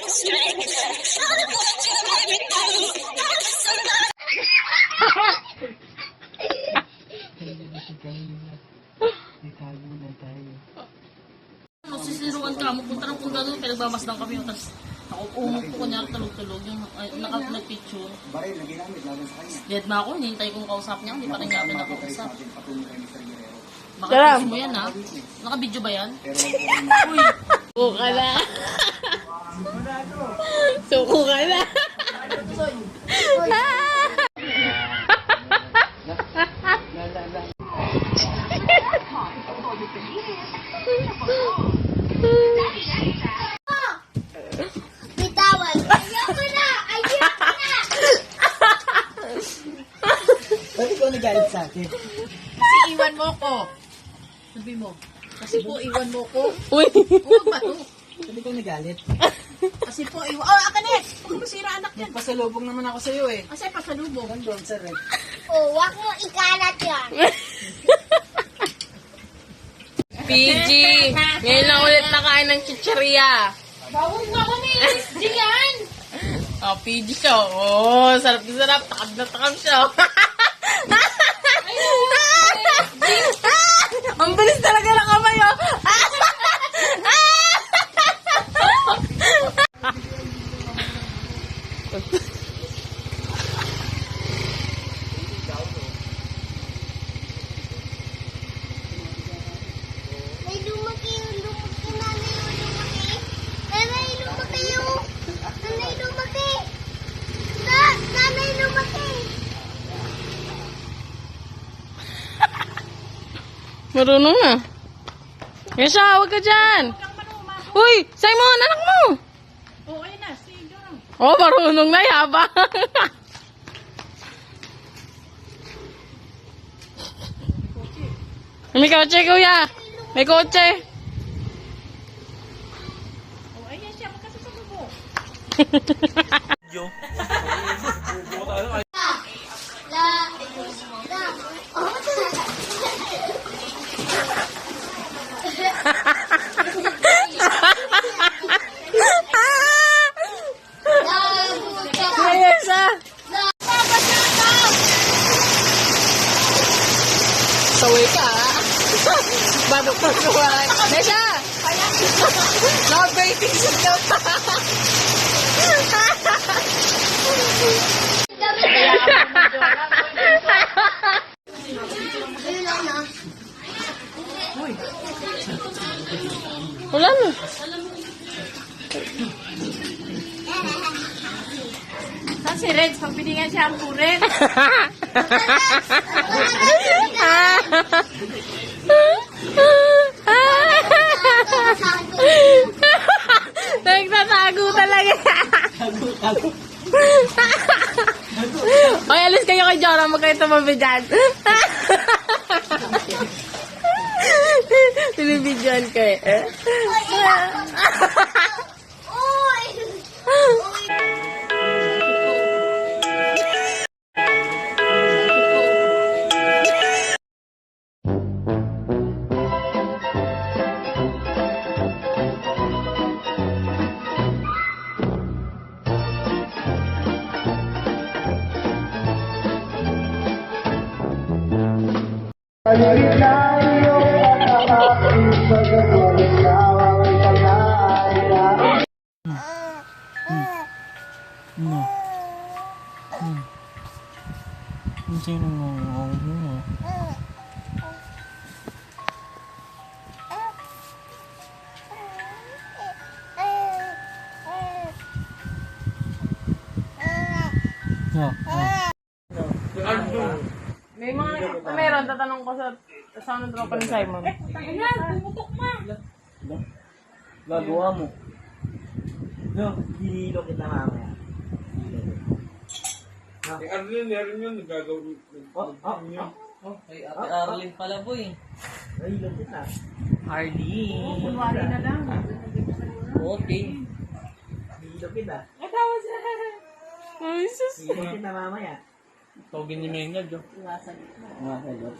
Magsisiruan ka, magpunta ng punta doon, pinagbamasdan kami, tapos umok ko kunyari tulog-tulog, yung nag-picture. Dead ma ako, hinihintay kong kausap niya, hindi pa rin natin nakausap. Baka mo yan ha? Naka-video ba yan? Uy! Suko ka na! Suko ka na! Bitawan! Ayoko na! Ayoko na! Ba't ikaw nagalit sa akin? Kasi iwan mo ko. Sabi mo. Kasi po iwan mo ko. Uy! Huwag ba to? Ba't ikaw nagalit? Kasi po iwan. Oh, akanet! Huwag masira anak yan. Pasalubong naman ako sa'yo eh. Kasi pasalubong. Nandun, sir eh. Oh, wag mo ikalat yan. PG! Ngayon lang ulit nakain ng chicheria. Bawal nga kami. Diyan! Oh, PG siya. Oh, sarap na sarap. Takam na takam siya. Ang bilis talaga ng kamay, oh. May lumaki yung lumaki. Nanay yung lumaki. Nanay lumaki yung. Nanay lumaki. Nanay lumaki. Marunong na. Yesha, huwag ka dyan. Uy, Simon, anak mo. Oh, ayun na. Sige na. Oh, marunong na, yabang. May kotse, kuya. May kotse. Oh, ayun siya. Magkasasalubo. Yesha. Saway ka, ha? Bago ka saway. Yesha! Nakabaiting sa daw pa. Wala na. Saan si Reds? Pagpilingan siya ang kuret. Nagtatago talaga. Oy, alis kayo kay Jora. Huwag kayo tumabi dyan. Binibidyoan ko eh. Sino mo? May mga meron, tatanong ko sa anong tropa ni Simon. Ayan, pumutok ma. Gagawa mo. No, hihilo kita mamaya. Arlene, meron yun, nagagawin yun. Ay, Ate Arlene pala po eh. Hihilo kita. Arlene. Kunwari na lang. Okay. Hihilo kita. Natawa siya. Ay, sus. Hihilo kita mamaya. Tawagin ni Mengad, yun. Masagot.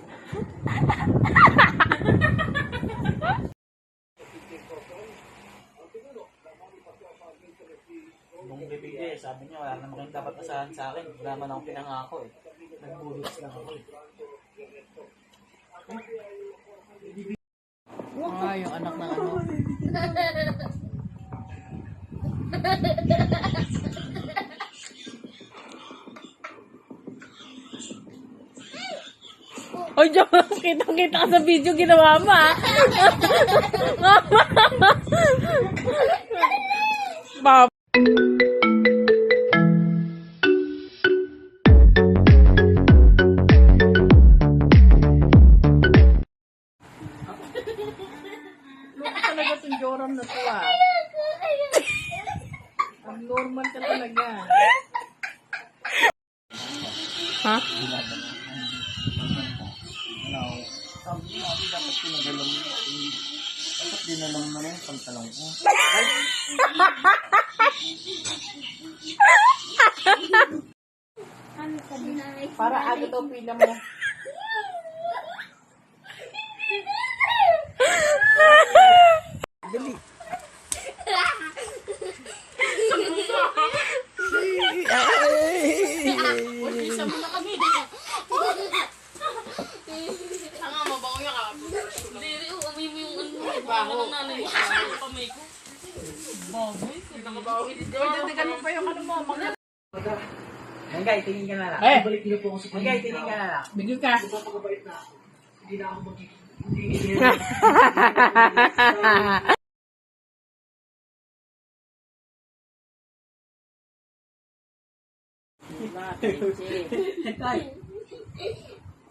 Nung bibigay, sabi niya, wala naman kayong dapat asahan sa akin. Wala man akong pinangako eh. Nagbulos lang ako eh. Ah, yung anak ng ano. Oy, Jom, kitang-kita ka sa video ginawa mo, ha? Mama. Loko talaga itong Joram na to ah. Ang normal ka talaga. Ha? Sabi niya, dapat pinagalang mo. Dapat dinalang mo na yung pantalong ko. Para agad daw pila mo. Isa mo na kami. Tanga, mabango niya ka. Hindi, amoy mo yung ano. Baho. Nanay mo. Ang kamay ko. Baboy. Dagdagan mo pa yung ano mo. Hanggang, tingin ka na lang. Eh! Balik niyo po ako sa Hanggang, tingin ka na lang. Bigyan ka. Hindi na ako Tay!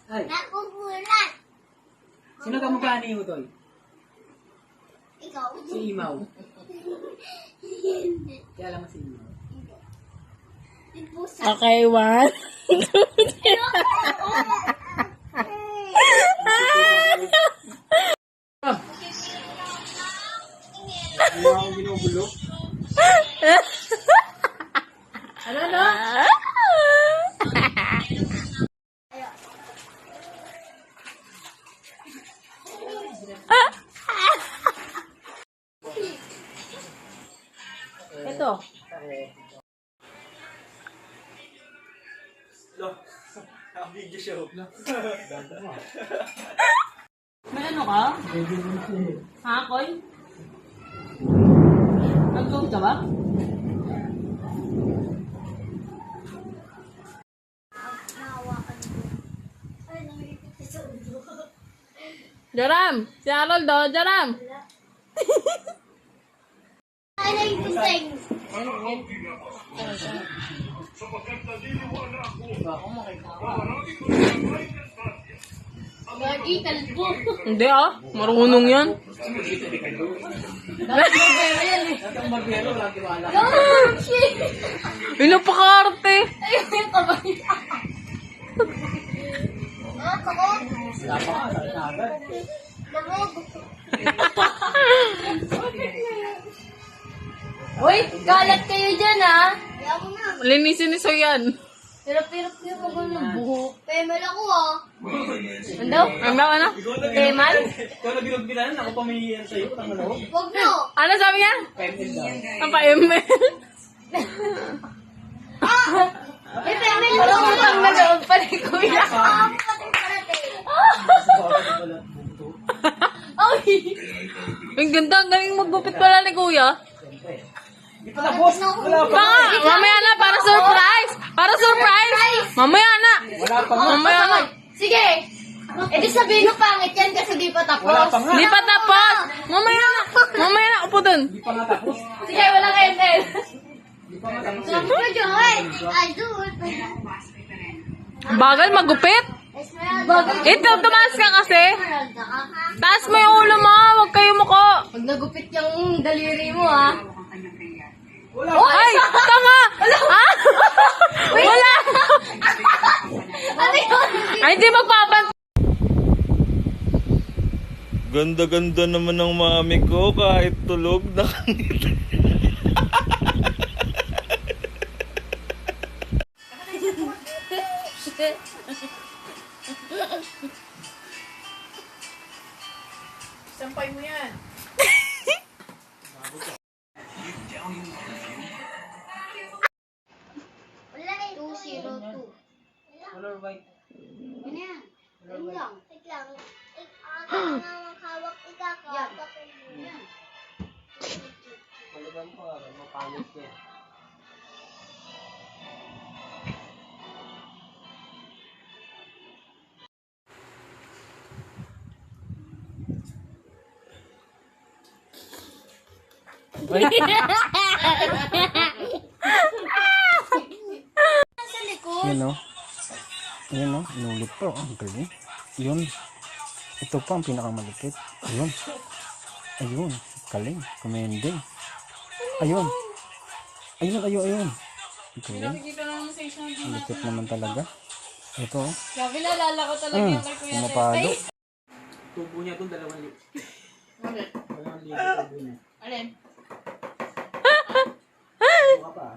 Ay, Nakukulat. sino ka mukha ni Utoy? Ikaw. Si Imaw. Kaya alam mo si Imaw. Pusa. Okay, one. Hindi ako ginugulo. Ano? Ito. Video show. May ano ka? Ha, Koy? Nag-load ka ba? Nahawakan ko. Ay, namilipit sa ulo. Jaram! Si Harold, oh. Jaram! Ay, nagkusing. Lagi, kalbo. Hindi, ah. Marunong yan. Ang barbero, lagi wala. Oh, shit! Pinapakarte. Ayun yung kamay. Ah, ako? Wala pa nga, sakit na agad. Lamog. Uy, kalat kayo dyan, ah. Kaya mo na. Linisin ni Soyan. Hirap-hirap niyo pa ba ng buhok? Pemel ako ah. Ano? Ano? Teman? Ikaw na binugbilan, ako pa may iyan sa'yo. Tanga na ako. Huwag mo. Ano sabi niya? Pemil daw. Ang pa-ML. May pemel ako. Ang nanood pa ni Kuya. Ah, pati karate. Ay! Ang ganda, ang galing maggupit pala ni Kuya. Hindi pa tapos. Wala pa. Baka, mamaya na, para surprise! Para surprise! Mamaya na! Wala pa nga. Mamaya na! Sige. Eh di sabihin mo pangit yan kasi di pa tapos. Wala pa nga. Di pa tapos! Mamaya na! Mamaya na, upo dun! Hindi pa nga tapos. Sige, wala kayo din. Hindi pa nga tapos. Sabi ko, I do it. Bagal, magupit! Ito, tumaas ka kasi! Taas mo yung ulo mo, huwag kayo muko! Pag nagupit yung daliri mo ah. Ay! Tama! Ah! Wala! Ano yun? Ay, hindi magpapan... Ganda-ganda naman ng mami ko kahit tulog na kanina. Sampay mo yan. Ano yan? Ayun lang. Wait lang. Ako na hawak ikakawak. Yan. Talagang po, mapangit niya. Sa likod. Yun o. Yun o. Inulit pa. Ang galing. Yun. Ito pa ang pinakamalupit. Ayun. Ayun. Galing. Commending. Ayun. Ayun, ayun, ayun. Ang galing. Ang lupit naman talaga. Ito o. Grabe, nalala ko talaga yung kay Kuya Pumapalo. Tubo niya doon, 2,000. Alin? 2,000 tubo niya. Alin? Tubo ka pa ah.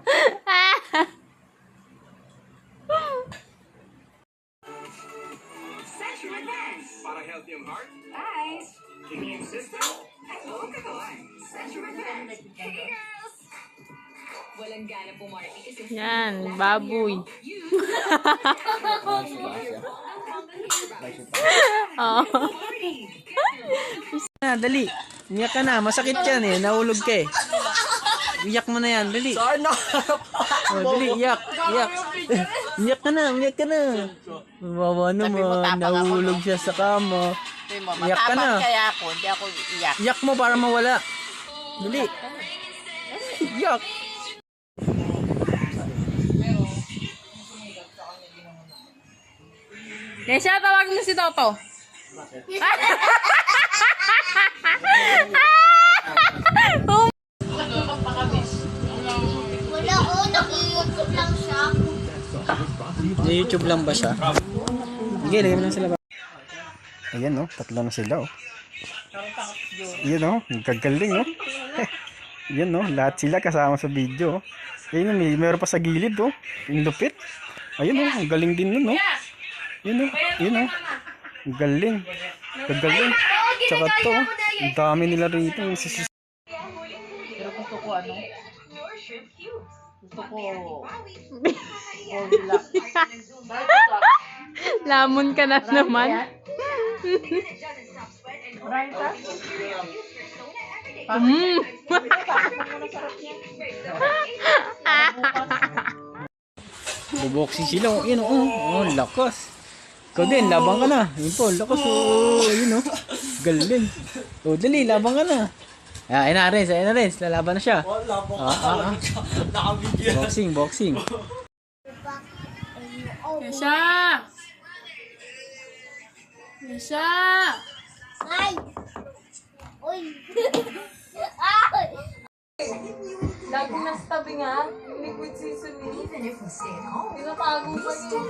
Para healthy ang heart, eyes, immune system, at buong katawan. Central Advance. Hey girls! Walang gana pumarty kasi Yan, baboy. Oo. Dali. Iyak ka na. Masakit yan eh. Nahulog ka eh. Iyak mo na yan. Dali. Sana. Dali. Iyak. Iyak. Iyak ka na. Iyak ka na. Wawa naman. Nahulog siya sa kama. Iyak ka na. Kaya ako, hindi ako iyak. Iyak mo para mawala. Dali. Iyak. Nesha, tawagin mo si Toto. Wala o, nag-YouTube lang siya. YouTube lang ba siya? Sige, lagay mo lang sila ba? Ayan no, tatlo na sila oh. Ayan no, nagkagaling oh. Ayan no, lahat sila kasama sa video oh. Ayan no, meron pa sa gilid oh. Yung lupit. Ayan no, ang galing din nun oh. Ayan no, ayan no. Ang galing. Kagaling. Tsaka to, oh. Ang dami nila rito. Pero gusto ko ano? Gusto ko... Lamon ka na naman. Buboksi sila oh. Ayan oh, oh, lakas. Ikaw din, labang ka na. Yun po, lakas oh. Yun oh. Galing. Oh, dali, labang ka na. Ayun na rin, ayun na rin. Lalaban na siya. Boxing, boxing. Nesha! Nesha! Ay! Uy! Ay! Lagi nasa tabi nga. Liquid seasoning. Tinatago pa niya.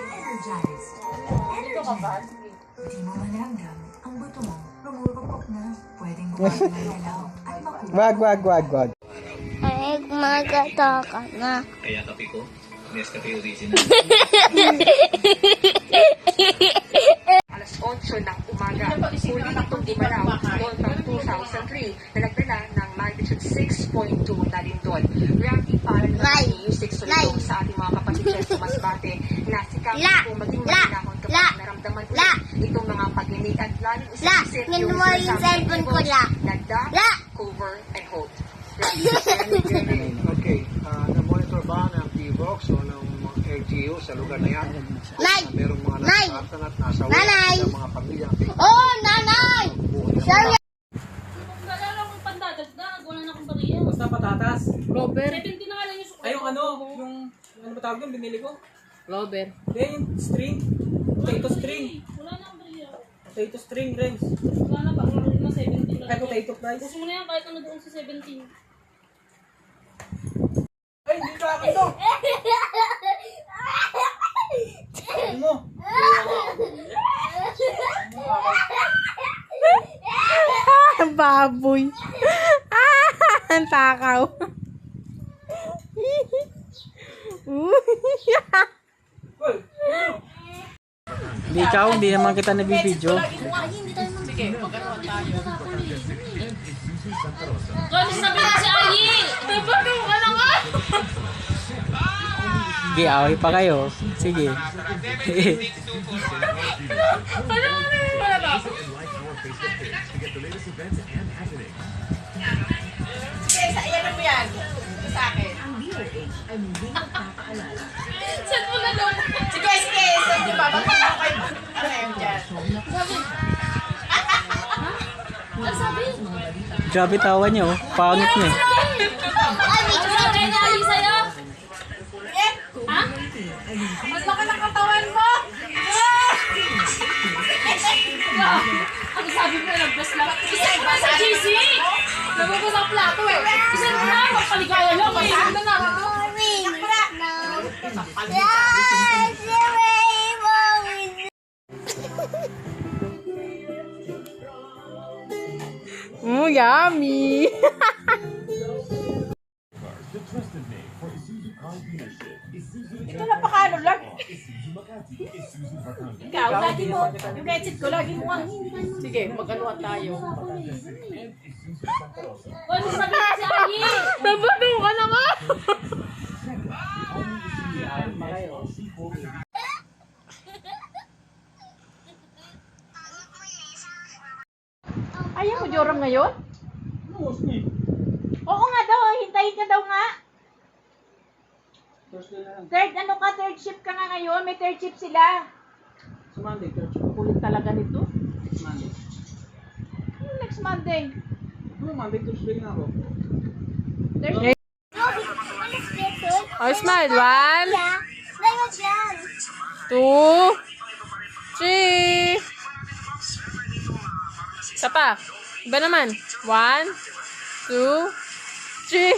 Dito ka ba? Di mo malamdam ang buto mo, rumurupok na. Pwedeng bumalik ng galaw at makuha. Wag. Ay, magata ka na. kaya kape ko, Nescafe Original. Alas 8 ng umaga, huli itong gumalaw noon ng 2003 na nagdala ng magnitude 6.2 na lindol. Reality para naman i-usik sulong sa ating mga kapatid sa Masbate na sikap kung maging malinakon kapag naramdaman ko itong mga pag-inig at lalong isisip yung cellphone ko na cover and hold. Okay, na-monitor ba ng PVOX o ng mga LGU sa lugar na yan? Merong mga nasasaktan at nasawi ng mga pamilya. Oh, nanay! Sorry! Nalala kong pandadagdag. Wala na akong bariya. Basta patatas. Robert. 70 na nga lang yung sukat. Ay, yung ano ba tawag yun? Binili ko? Robert. Hindi, yung string. Potato string. Wala na akong bariya. Potato string, Renz. Wala na ba? Wala na 17 na. Ay, potato fries. Gusto mo na yan kahit ano doon sa 17. Ay, hindi ka akin to. Ano mo? Baboy. Ang takaw. Uy, Hindi ikaw, hindi naman kita nabibideo. Kung sabi na si Ayi, diba ka na nga? Hindi, away pa kayo. Sige. Sige, sa iyan mo yan. Ito sa akin. Saan mo na lang? Sige, sige. Sige pa. Bakit mo kayo? Ano yun dyan? Ano sabi? Grabe tawa niyo. Pangit niya. Ano sabi niya Ali sa'yo? Ha? Mas laki ng katawan mo! Ano sabi mo na nag-bless lang? Isa ko na sa GC! Nabubos ang plato eh. Isa ko na, magpaligaya lang. Masaan na na. Yummy! Ito napakaano lang. Ikaw, lagi mo. Yung headset ko, lagi mo nga. Sige, mag-anuhan tayo. Ano sabi niya si Ali? Nabado ka na nga! Ayaw mo, Joram, ngayon? Oo nga daw, hintayin ka daw nga. Third shift ka nga ngayon, may third shift sila. Sa Monday, church. Kulit talaga nito. Monday. Next Monday. Monday, Tuesday nga ako. Thursday. Oh, smile. 1, 2, 3. Isa pa. Iba naman. 1, 2, 3.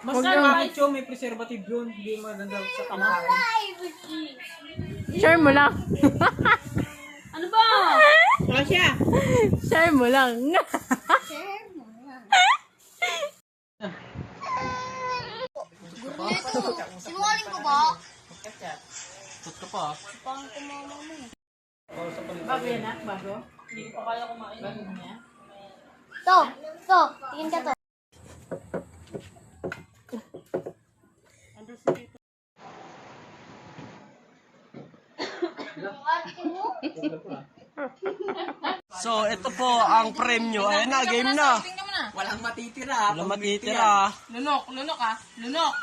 Basta macho, may preservative yun. Hindi maganda sa kamay. Share mo lang. Ano ba? Wala siya. Share mo lang. Sinungaling ko ba? Tuto pa. Pang kumama mo. Bago yan, ha? Bago? Hindi ko pa kaya kumain. To, tingin ka to. So, ito po ang premyo. Ayan na, game na. Tingnan mo na. Walang matitira. Walang matitira. Lunok ah. Lunok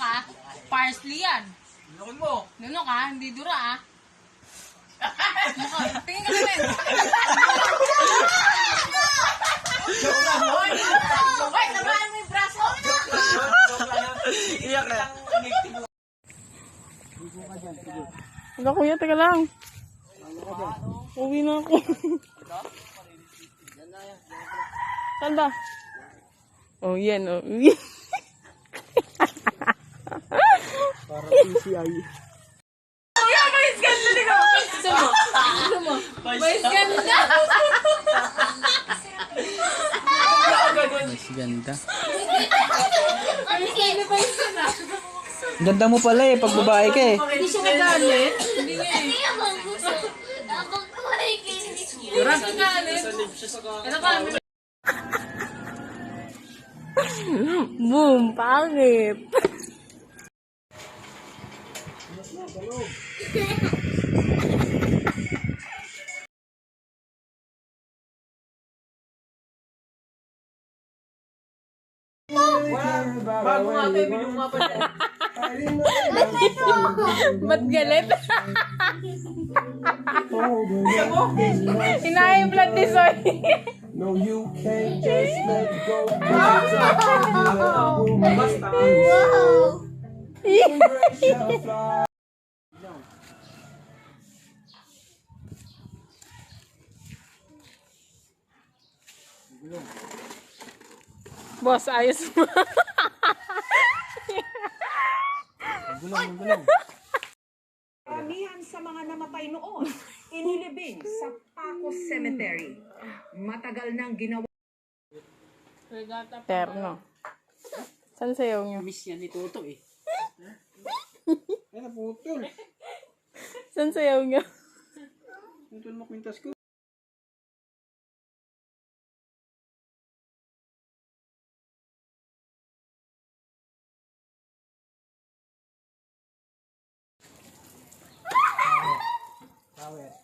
ah. Parsley yan. Lukin mo. Lunok ah, hindi dura ah. Tingin ka namin. Hoy, tamaan mo yung braso. Iyak na. Wala kuya, teka lang. Uwi na ako. Saan ba? Oh, yan oh. Para PCI. Kuya, may ganda din ako. Gusto mo? May ganda. Mas ganda. May ganda. Ganda mo pala eh, pag babae ka eh. Hindi siya nagalit. Hindi nga eh. Abang ko ay kinis. Hindi siya nagalit. Ito ka. Boom, pangit. Bago nga tayo, video nga pa siya. Ba't galit? Inaayong blood ni Soy. No, you can't just let go. Basta. Wow! Boss, ayos mo. Karamihan sa mga namatay noon, inilibing sa Pacos Cemetery. Matagal nang ginawa. Terno. Saan sayaw niyo? Miss yan ni Toto eh. Ay, naputol. Saan sayaw niyo? Putol mo kwintas ko. Lamig!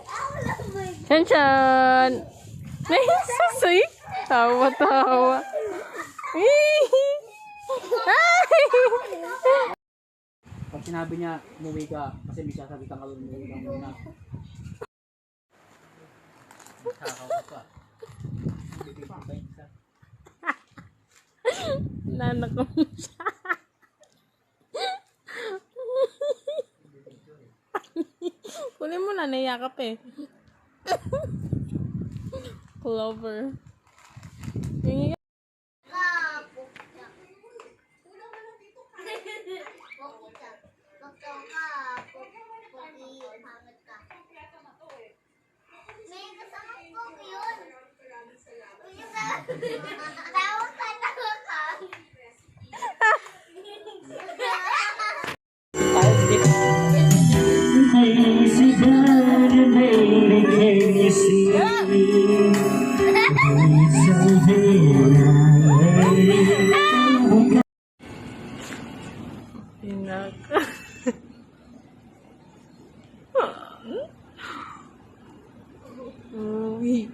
Ako lamig! Chan-chan! May susoy! Tawa-tawa. Pag sinabi niya, umuwi ka, kasi may sasabitan ka umuwi ka muna. Nakakawa ka. Nanak ko siya. Kunin mo na, nayakap eh. Clover. Tawa ka. Pinak. Uy.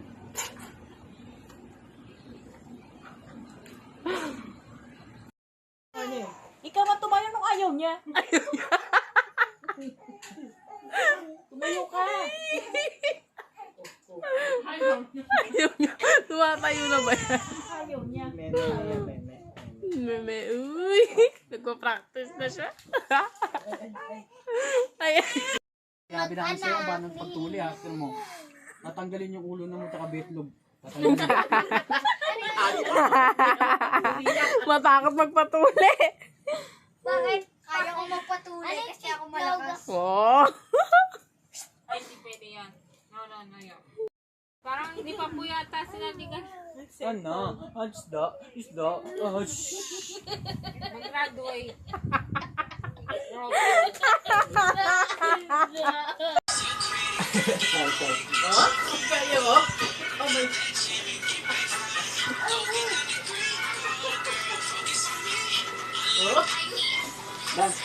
Ikaw man tumayo nung ayaw niya. Tumayo ka. Ayaw niya. Tumatayo na ba yan? Ayaw niya. Meme. Uy. Nagpa-practice na siya. Ay. Grabe na kasi ang banang pagtuli ha. Tignan mo. Natanggalin yung ulo na mo tsaka betlog. Matakot magpatuli. Bakit? Kaya ko magpatuloy kasi ako malakas. Oh. Ay, hindi pwede yan. No. Parang hindi pa po yata sila digan. Ano? Isda. Mag-graduate. Dance.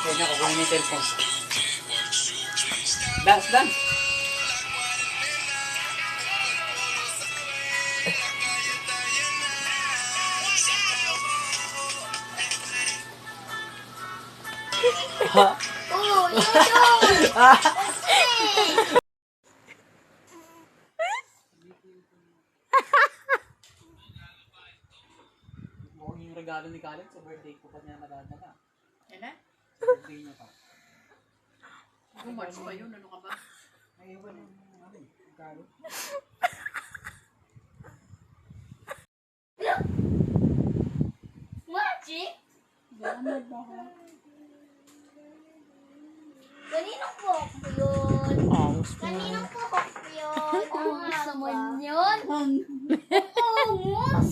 Kaya na, kukunin yung cellphone. Dance. Oo, yun! Mukhang yung regalo ni Karen sa birthday ko pa niya madadala. Yan na? Birthday niya pa. Kung March pa yun, ano ka ba? Ay, iba na yung regalo. Magic? Kaninong buhok mo yun? Kaninong buhok mo yun? Angus naman yun? Angus?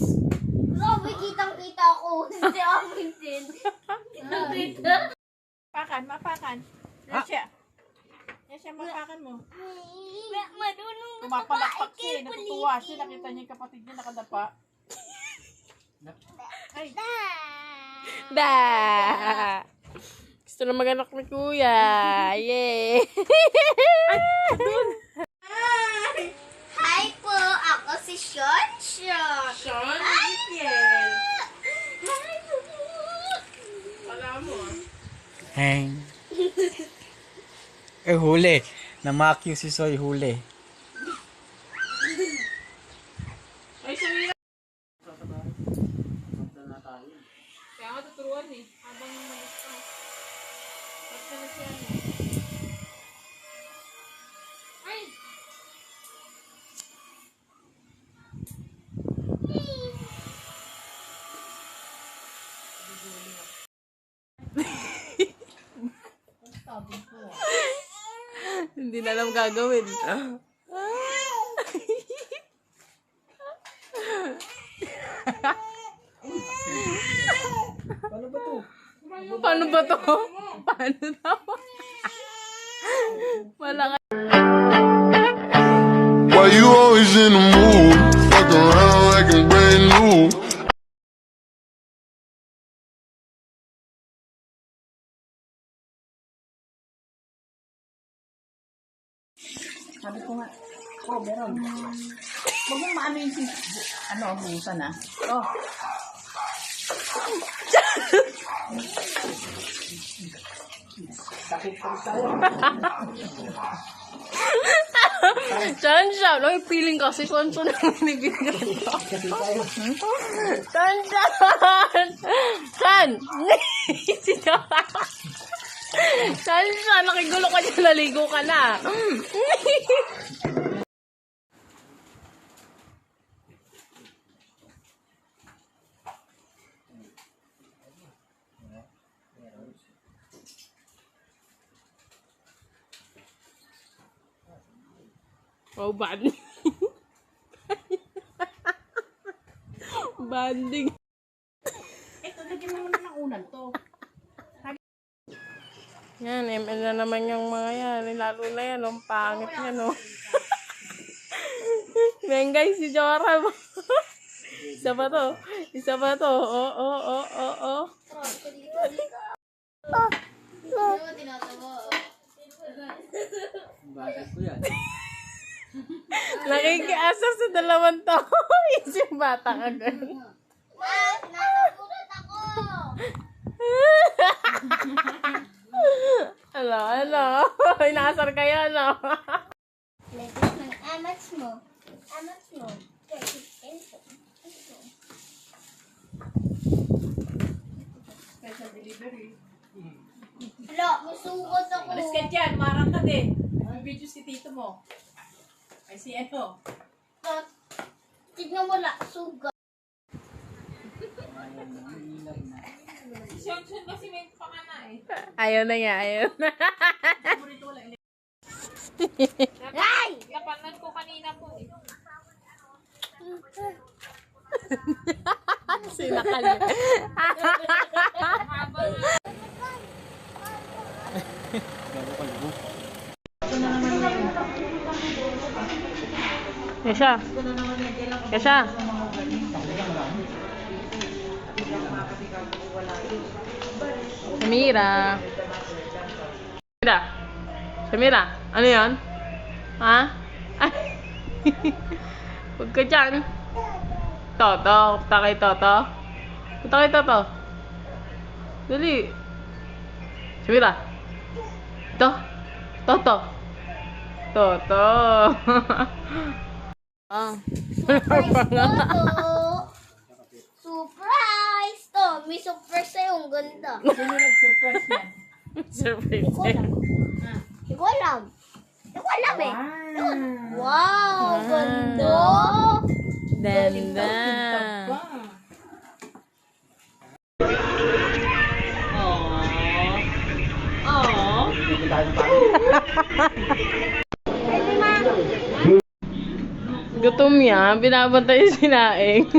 Grabe, kitang-kita ko. Hindi amin din. Kitang-kita. Mapakan. Yan siya. Mapakan mo. Marunong na Tumapalakpak siya, natutuwa siya. Nakita niya yung kapatid niya nakadapa. Ay. Da. Gusto na mag-anak ni Kuya. Yay. Hi po, ako si Sean. Sean? Hi! Hi po. Wala mo. Hang. Huli. Namakyo si Soy, huli. Ay, Samira. Na tayo. Kaya nga tuturuan eh. Habang malis ka. Basta na siya. Ay! Hindi na alam gagawin. Paano ba to? Paano ba to? Paano daw? Wala ka. Why you always in the mood? Fuck around like I'm brand new. Sabi ko nga, oh, meron. Huwag mong maano yung busan ah. Oh. Chan siya. Lang feeling kasi kung saan ang binibigyan ko. Chan siya. Chan. Chan siya. Nakigulo ka dyan. Naligo ka na. Oh, banding. Banding. Ito, lagyan mo muna ng unan to. Yan, ML na naman yung mga yan. Lalo na yan, ang pangit yan, no? Mengay, si Jora. Isa pa to. Isa pa to. Oh. Bakit ko yan? Nakikiasa sa dalawang to. Isip bata ka ganun. Nasagulat ako! Ano? Inasar kayo, ano? Lagyan ng amats mo. Special delivery. Hala, masugot ako. Alis ka dyan, marang ka din. May video si tito mo. Ay, si ano? Tignan mo lang, sugat. Siyon kasi may pakana eh. Ayaw na nga, ayaw na. Ay! Kapanan ko kanina po eh. Sinakali. Kesha. Samira, ano yan? Ha? Ay. Huwag ka dyan. Toto, punta kay Toto. Punta kay Toto. Dali. Samira. Ito. Toto. Surprise! To, may surprise sa'yo. Ang ganda. Sino nag-surprise yan? Surprise. Hindi ko alam. Eh. Wow! Ganda! Ganda. Gutom yan. Binabantay yung sinaing.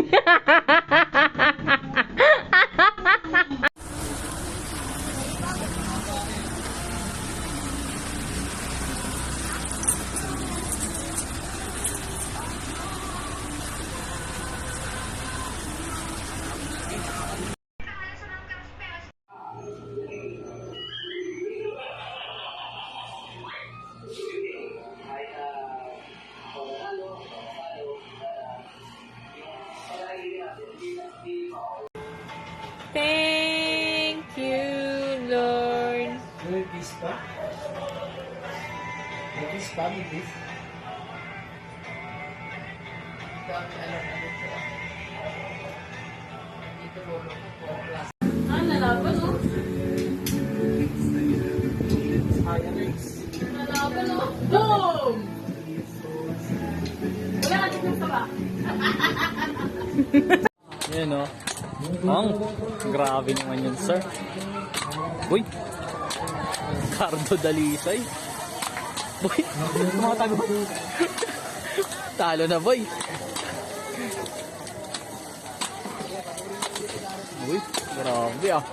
Thank you, Lord. May kiss pa? May kiss pa? May kiss? Nalaban, no? Nalaban, no? Boom! Wala ka dito sa ba? Yan o. Grabe naman yun, sir. Uy! Cardo Dalisay. Boy! Mga tago. Talo na, boy. Uy! Grabe ah.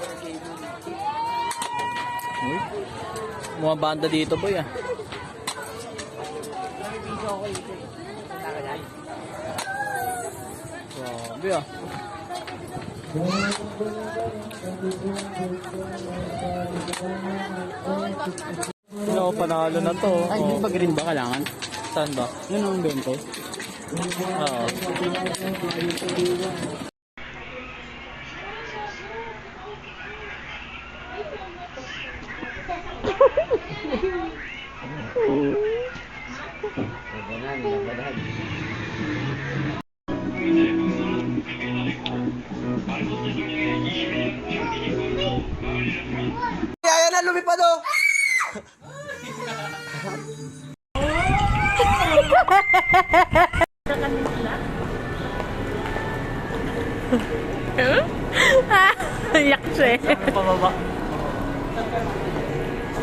Uy! Mga banda dito boy ah. Grabe ah. Ano, panalo na to. Ay, hindi ba green ba kailangan? Saan ba? Yun ang 20. Oo. Kaya na lumipad oh! Yak siya eh. Pababa.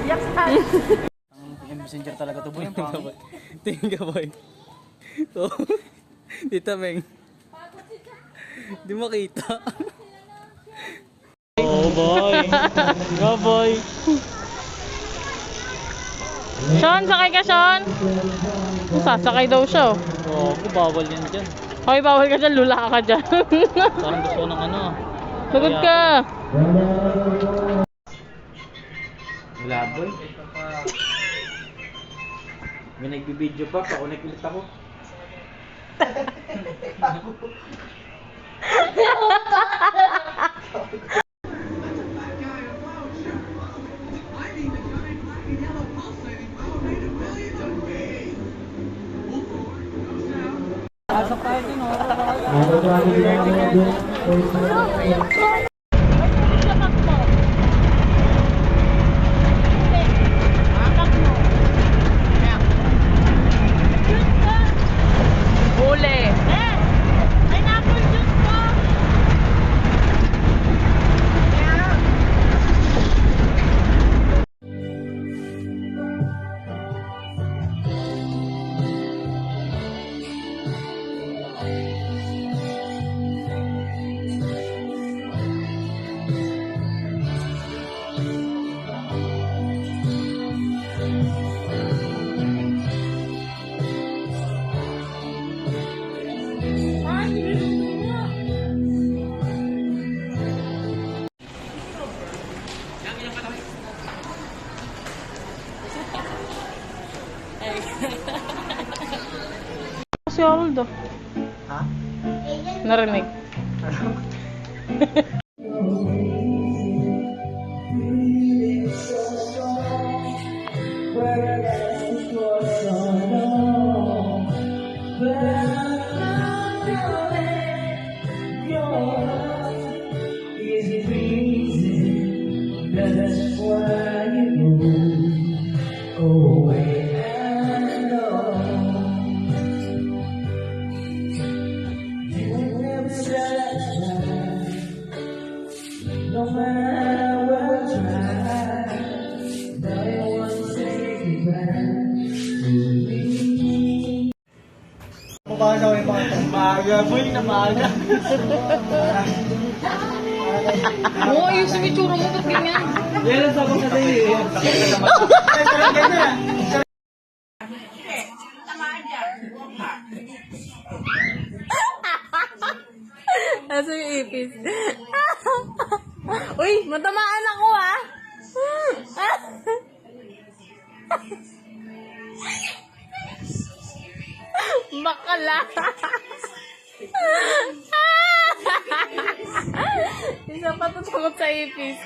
Yak ka. Ang messenger talaga to boy. Tingin ka boy. To. Tita Meng. Di makita. Oh boy. Go boy. Sean, sakay ka, Sean. Sasakay daw siya. Oh, bawal yan dyan. Hoy, bawal ka dyan. Lula ka dyan. Parang gusto ko ng ano. Lugod ka. Wala boy. May nagbibideo pa. Pakunik ulit ako. Pasok tayo din oh. Huli. Si Aldo. Ha? Narinig. Maaga boy na maaga. Oo, ayusin mo yung tsura mo. Ba't ganyan? Yan ang sabi sa tayo eh. Nasa yung ipis. Uy, matamaan ako ah. Bakala. Isa pa tutungot sa ipis.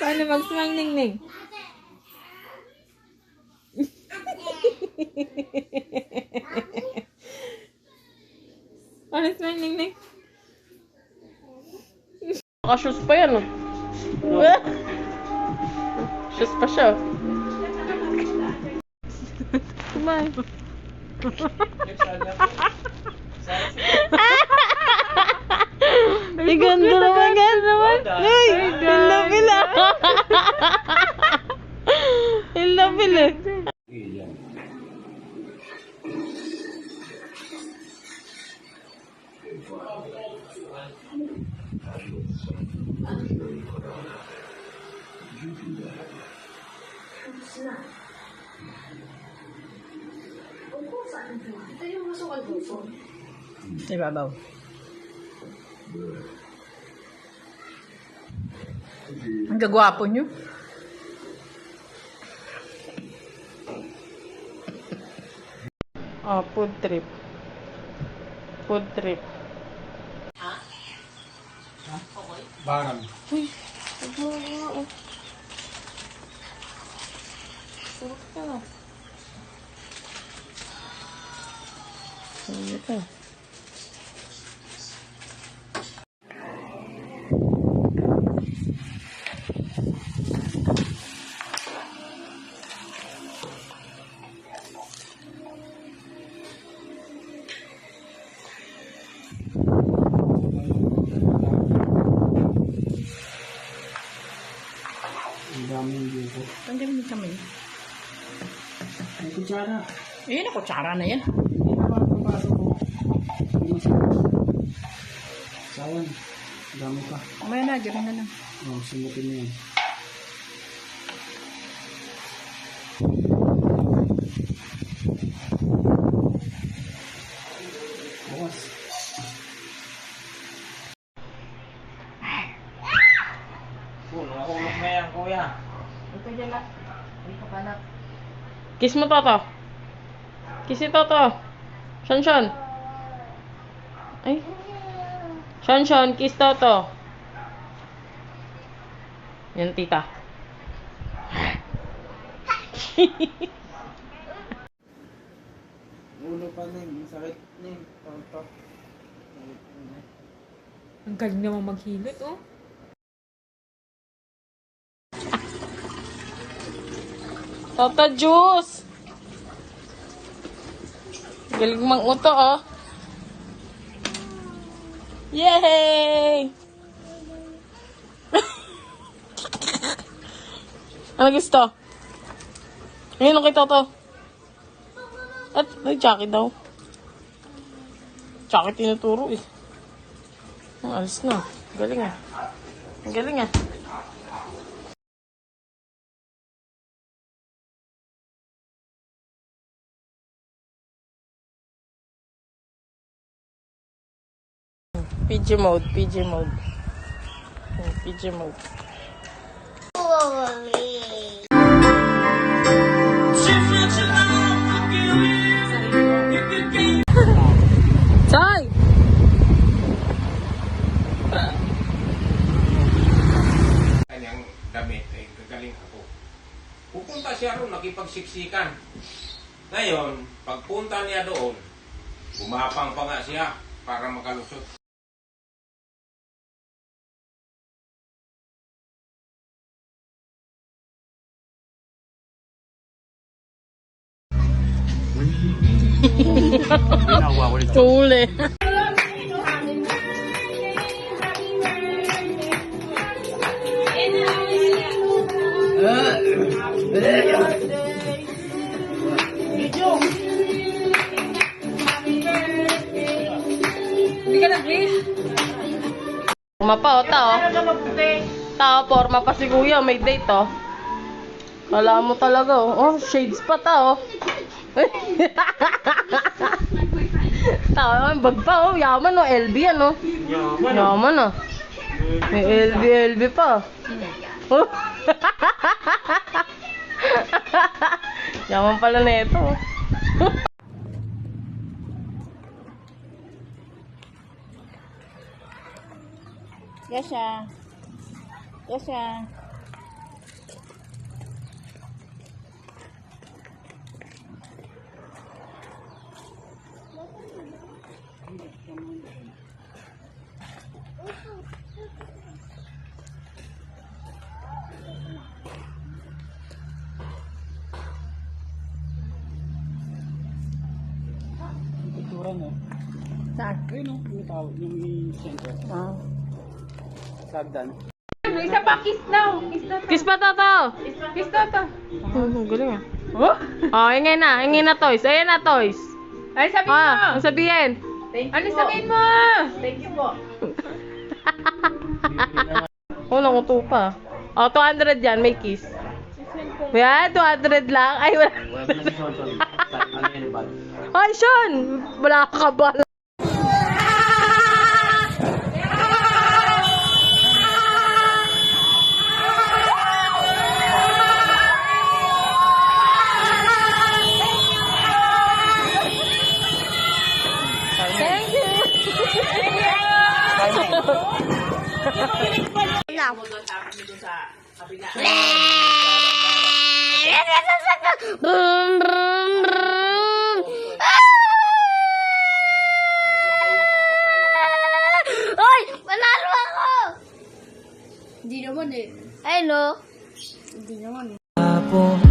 Paano mag-smile, Ningning? Paano smile, Ningning? Naka-shoes pa yan, oh. Shoes pa siya. Kumay. Ay, ganda naman, ganda naman. Ay, pila-pila. Pila-pila. Sa ibabaw. Ang gagwapo nyo. Oh, food trip. Food trip. Barang. Uy, huwag mo nga, oh. Sarap ka na. Sarap ka. Ang dami kami. May kutsara. Eh, na kutsara na yan. Hindi naman papasok ko. Sayang. Dami pa. Mamaya na, dyan na lang. Oh, sumutin mo yan. Bukas. Nahulog na yan, kuya. Ito dyan lang. Dito ka na. Kiss mo, Toto. Kiss si Toto. Shanshan. Ay. Shanshan, kiss Toto. Yan, tita. Ulo pa na yung sakit na yung Toto. Ang galing naman maghilot, oh. Toto juice! Galing mang uto, oh. Yay! Ano gusto? Ngayon kay Toto. At, ay, Jackie daw. Jackie tinuturo, eh. Alis na. Galing, ah. Ang galing, ah. PG mode, PG mode. PG mode. Say! Kanyang damit ay gagaling ako. Pupunta siya roon, nakipagsiksikan. Ngayon, pagpunta niya doon, bumapang pa nga siya para makalusot. Chule. Hindi ka nag-wish? Forma pa, oh, tao. Tao, forma pa si kuya. May date, oh. Kala mo talaga, oh. Oh, shades pa, tao. Tao, ang bag pa, oh. Yaman, oh. LB, ano. Yaman, oh. May LB pa. Oh. Yaman pala na ito, oh. Yasha. Yasha. Ayun o, yung tawag, yung center. Sagdan. Isa pa, kiss now. Kiss pa to. Kiss to. Galing ah. Oh, ingay na toys. Ayan na toys. Ay, sabihin mo. Ano sabihin? Ano sabihin mo? Thank you po. Oh, nanguto pa. Oh, 200 yan, may kiss. Yan, 200 lang. Ay, wala. Ay, Sean! Wala ka ba? Thank you! Brum, brum, brum. Oy! Manalo ako! Hindi naman eh. Ay, no? Hindi naman eh.